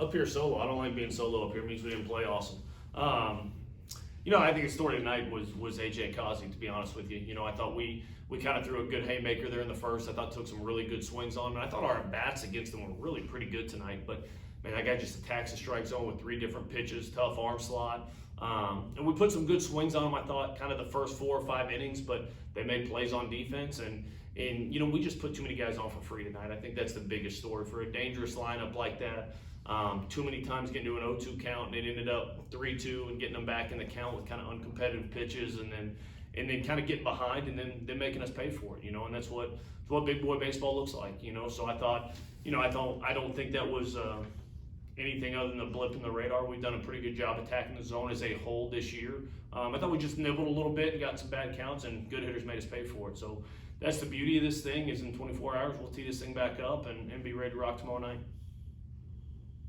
Up here solo. I don't like being solo up here. It means we didn't play awesome. I think the story tonight was AJ Kazi, to be honest with you. I thought we kind of threw a good haymaker there in the first. I thought took some really good swings on him. And I thought our bats against them were really pretty good tonight. But, man, that guy just attacks the strike zone with 3 different pitches, tough arm slot. And we put some good swings on him, I thought, kind of the first 4 or 5 innings. But they made plays on defense. And we just put too many guys on for free tonight. I think that's the biggest story for a dangerous lineup like that. Too many times getting to an 0-2 count, and it ended up 3-2 and getting them back in the count with kind of uncompetitive pitches, and then kind of getting behind and then making us pay for it, and that's what big boy baseball looks like, So I thought, I don't think that was anything other than a blip in the radar. We've done a pretty good job attacking the zone as a whole this year. I thought we just nibbled a little bit and got some bad counts, and good hitters made us pay for it. So that's the beauty of this thing, is in 24 hours we'll tee this thing back up and be ready to rock tomorrow night.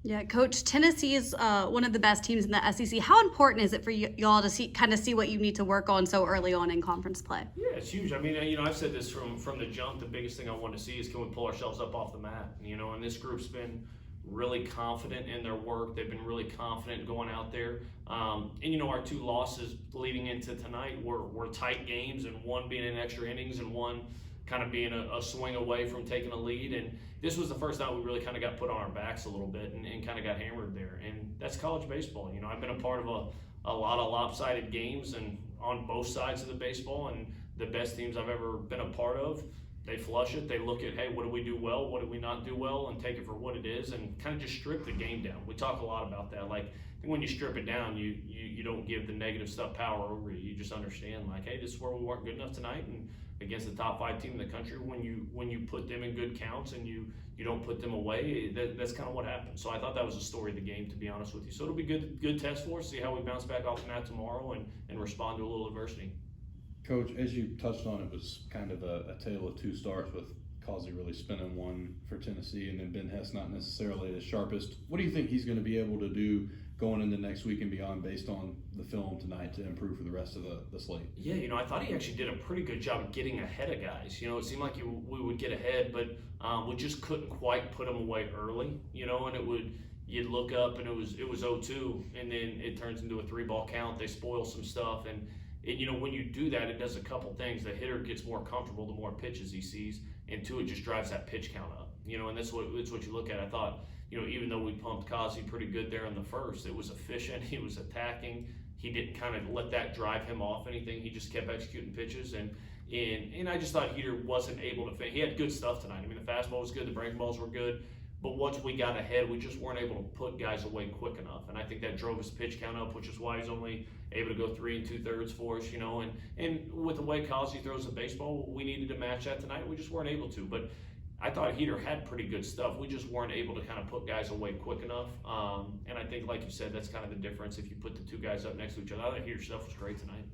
Yeah, Coach, Tennessee is one of the best teams in the SEC. How important is it for y'all to see what you need to work on so early on in conference play? Yeah, it's huge. I mean, I've said this from the jump. The biggest thing I want to see is, can we pull ourselves up off the mat? And this group's been really confident in their work. They've been really confident going out there. Our 2 losses leading into tonight were tight games, and one being in extra innings and one kind of being a swing away from taking a lead. And this was the first time we really kind of got put on our backs a little bit and kind of got hammered there. And that's college baseball. I've been a part of a lot of lopsided games and on both sides of the baseball, and the best teams I've ever been a part of, they flush it. They look at, hey, what do we do well? What do we not do well? And take it for what it is, and kind of just strip the game down. We talk a lot about that. Like, I think when you strip it down, you don't give the negative stuff power over you. You just understand, like, hey, this is where we weren't good enough tonight, and against the top 5 team in the country, when you put them in good counts and you don't put them away, that's kind of what happens. So I thought that was the story of the game, to be honest with you. So it'll be good test for us, see how we bounce back off the mat tomorrow and respond to a little adversity. Coach, as you touched on, it was kind of a tale of 2 starts, with Causey really spinning one for Tennessee, and then Ben Hess not necessarily the sharpest. What do you think he's going to be able to do going into next week and beyond, based on the film tonight, to improve for the rest of the slate? Yeah, I thought he actually did a pretty good job of getting ahead of guys. It seemed like we would get ahead, but we just couldn't quite put them away early. And you'd look up and it was 0-2, and then it turns into a 3-ball count. They spoil some stuff, and when you do that, it does a couple things. The hitter gets more comfortable the more pitches he sees, and 2, it just drives that pitch count up. And that's what you look at. I thought, even though we pumped Kazi pretty good there in the first, it was efficient. He was attacking. He didn't kind of let that drive him off anything. He just kept executing pitches, and I just thought Heater wasn't able to. He had good stuff tonight. I mean, the fastball was good, the breaking balls were good, but once we got ahead, we just weren't able to put guys away quick enough, and I think that drove his pitch count up, which is why he's only able to go 3 2/3 for us. And with the way Kazi throws the baseball, we needed to match that tonight. We just weren't able to, but I thought Heater had pretty good stuff. We just weren't able to kind of put guys away quick enough. And I think, like you said, that's kind of the difference if you put the 2 guys up next to each other. I thought Heater's stuff was great tonight.